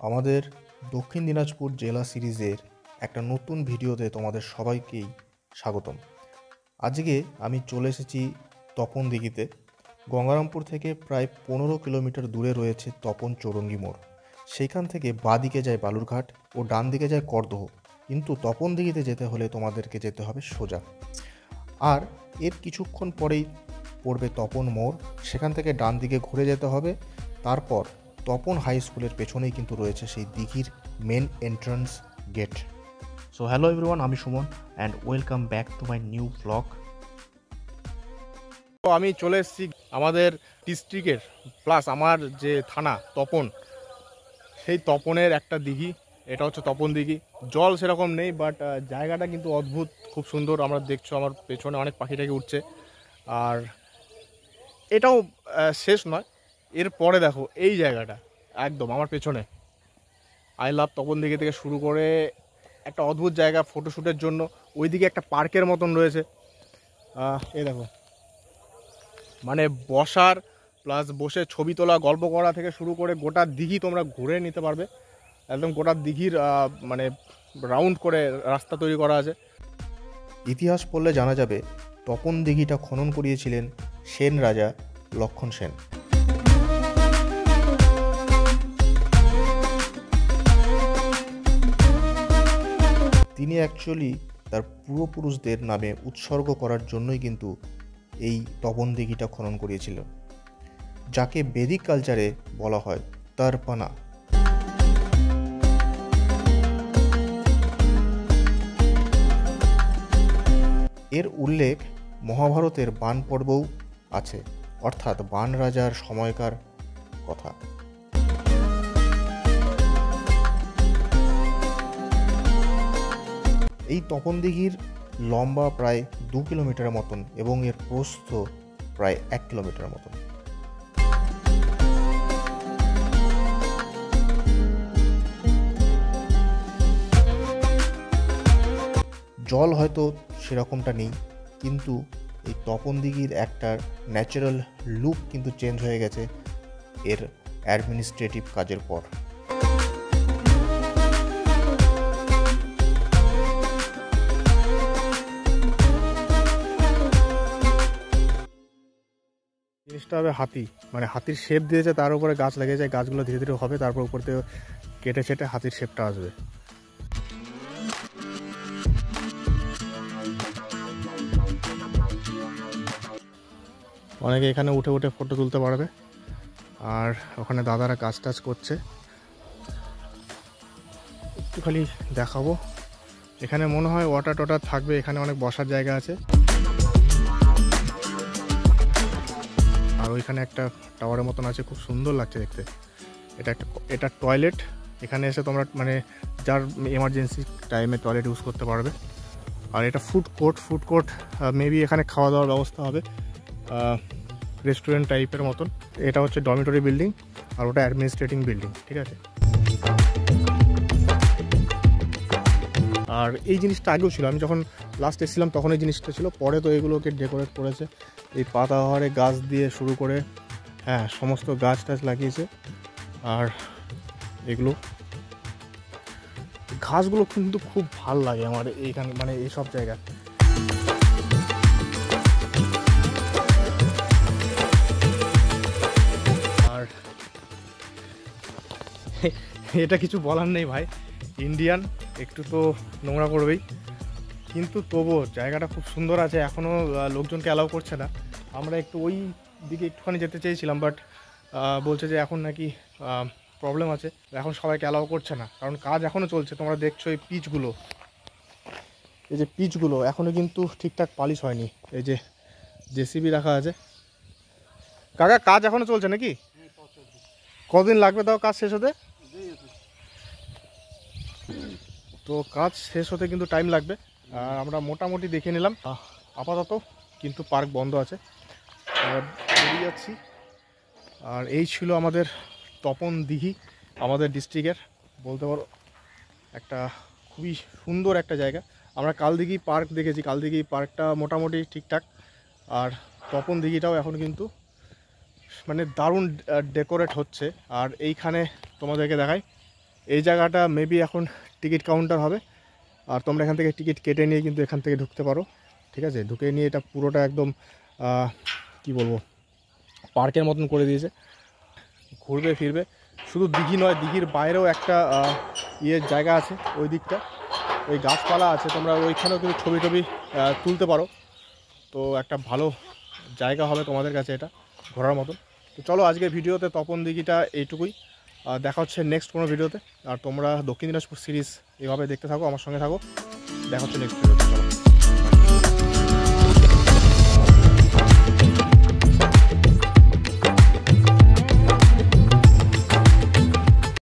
আমাদের দক্ষিণ দিনাজপুর জেলা সিরিজের একটা নতুন ভিডিওতে তোমাদের সবাইকেই স্বাগতম। আজকে আমি চলে এসেছি তপন দিঘিতে। গঙ্গারামপুর থেকে প্রায় 15 কিলোমিটার দূরে রয়েছে তপন চৌরঙ্গি মোড়। সেইখান থেকে বাঁদিকে যায় বালুরঘাট ও ডান দিকে যায় করদহ, কিন্তু তপন দিঘিতে যেতে হলে তোমাদেরকে যেতে হবে সোজা। আর এর কিছুক্ষণ পরেই পড়বে তপন মোড়, সেখান থেকে ডান দিকে ঘুরে যেতে হবে। তারপর তপন হাই স্কুলের পেছনেই কিন্তু রয়েছে সেই দিঘির main entrance gate. So hello everyone, আমি Suman and welcome back to my new blog. তো আমি চলে এসেছি আমাদের ডিস্ট্রিক্টের প্লাস আমার যে থানা তপন, সেই তপনের একটা দিঘি। এটা হচ্ছে তপন দিঘি। জল সেরকম নেই, বাট জায়গাটা কিন্তু অদ্ভুত, খুব সুন্দর। আমরা দেখছো আমার পেছনে অনেক পাখিটাকে উঠছে। আর এটাও শেষ নয়, এর পরে দেখো এই জায়গাটা একদম আমার পেছনে আই লাভ তপন দিঘি থেকে শুরু করে একটা অদ্ভুত জায়গা ফটোশ্যুটের জন্য। ওইদিকে একটা পার্কের মতন রয়েছে। এই দেখো, মানে বসার প্লাস বসে ছবি তোলা, গল্প করা থেকে শুরু করে গোটা দিঘি তোমরা ঘুরে নিতে পারবে। একদম গোটা দিঘির মানে রাউন্ড করে রাস্তা তৈরি করা আছে। ইতিহাস পড়লে জানা যাবে তপন দিঘিটা খনন করিয়েছিলেন সেন রাজা লক্ষণ সেন। তিনি অ্যাকচুয়ালি তার পূর্বপুরুষদের নামে উৎসর্গ করার জন্যই কিন্তু এই তপন দিঘিটা খনন করিয়েছিল, যাকে বেদিক কালচারে বলা হয় তর্পণা। এর উল্লেখ মহাভারতের বাণ পর্বেও আছে, অর্থাৎ বাণ রাজার সময়কার কথা। এই তপন দিঘির লম্বা প্রায় 2 কিলোমিটারের মতন এবং এর প্রস্থ প্রায় 1 কিলোমিটারের মতন। জল হয়তো সেরকমটা নেই, কিন্তু এই তপন দিঘির একটা ন্যাচারাল লুক কিন্তু চেঞ্জ হয়ে গেছে এর অ্যাডমিনিস্ট্রেটিভ কাজের পর। জিনিসটা হবে হাতি, মানে হাতির শেপ দিয়েছে, তার উপরে গাছ লেগে যায়, গাছগুলো ধীরে ধীরে হবে, তারপর উপর থেকে কেটে ছেটে হাতির শেপটা আসবে। অনেকে এখানে উঠে উঠে ফটো তুলতে পারবে। আর ওখানে দাদারা কাজ টাজ করছে, একটু খালি দেখাবো। এখানে মনে হয় ওয়াটার টটার থাকবে, এখানে অনেক বসার জায়গা আছে। আর ওইখানে একটা টাওয়ারের মতন আছে, খুব সুন্দর লাগছে দেখতে। এটা টয়লেট। এখানে এসে তোমরা মানে যার এমার্জেন্সি টাইমে টয়লেট ইউজ করতে পারবে। আর এটা ফুড কোর্ট মেবি এখানে খাওয়া দাওয়ার ব্যবস্থা হবে, রেস্টুরেন্ট টাইপের মতন। এটা হচ্ছে ডরমিটরি বিল্ডিং, আর ওটা অ্যাডমিনিস্ট্রেটিং বিল্ডিং, ঠিক আছে। আর এই জিনিসটা আগেও ছিল, আমি যখন লাস্ট এসেছিলাম তখন এই জিনিসটা ছিল, পরে তো এগুলোকে ডেকোরেট করেছে এই পাতাবাহারে গাছ দিয়ে শুরু করে, হ্যাঁ সমস্ত গাছ টাছ লাগিয়েছে। আর এগুলো ঘাসগুলো কিন্তু খুব ভাল লাগে আমার এইখানে, মানে এইসব জায়গা। আর এটা কিছু বলার নেই ভাই, ইন্ডিয়ান একটু তো নোংরা করবেই, কিন্তু তবুও জায়গাটা খুব সুন্দর আছে। এখনও লোকজনকে অ্যালাউ করছে না। আমরা একটু ওই দিকে একটুখানি যেতে চেয়েছিলাম, বাট বলছে যে এখন নাকি প্রবলেম আছে, এখন সবাইকে অ্যালাউ করছে না, কারণ কাজ এখনও চলছে। তোমরা দেখছো এই পিচগুলো এখনও কিন্তু ঠিকঠাক পালিশ হয়নি। এই যে জেসিবি রাখা আছে। কাকা, কাজ এখনও চলছে নাকি? কতদিন লাগবে তাও কাজ শেষ হতে? তো কাজ শেষ হতে কিন্তু টাইম লাগবে। আমরা মোটামুটি দেখে নিলাম আপাতত, কিন্তু পার্ক বন্ধ আছে, বেরিয়ে যাচ্ছি। আর এই ছিল আমাদের তপন দিঘি, আমাদের ডিস্ট্রিক্টের বলতে পারো একটা খুবই সুন্দর একটা জায়গা। আমরা কালদিঘি পার্ক দেখেছি, কালদিঘি পার্কটা মোটামুটি ঠিকঠাক। আর তপন দিঘিটাও এখন কিন্তু মানে দারুণ ডেকোরেট হচ্ছে। আর এইখানে তোমাদেরকে দেখাই, এই জায়গাটা মেবি এখন টিকিট কাউন্টার হবে, আর তোমরা এখান থেকে টিকিট কেটে নিয়ে কিন্তু এখান থেকে ঢুকতে পারো। ঠিক আছে, ঢুকে নিয়ে এটা পুরোটা একদম কি বলবো, পার্কের মতন করে দিয়েছে, ঘুরবে ফিরবে। শুধু দিঘি নয়, দিঘির বাইরেও একটা ইয়ের জায়গা আছে ওই দিকটা, ওই গাছপালা আছে, তোমরা ওইখানেও কিন্তু ছবি টবি তুলতে পারো। তো একটা ভালো জায়গা হবে তোমাদের কাছে এটা ঘোরার মতন। তো চলো আজকের ভিডিওতে তপন দিঘিটা এইটুকুই, দেখা হচ্ছে নেক্সট কোনো ভিডিওতে। আর তোমরা দক্ষিণ দিনাজপুর সিরিজ এভাবে দেখতে থাকো, আমার সঙ্গে থাকো, দেখা হচ্ছে নেক্সট ভিডিওতে। চলো।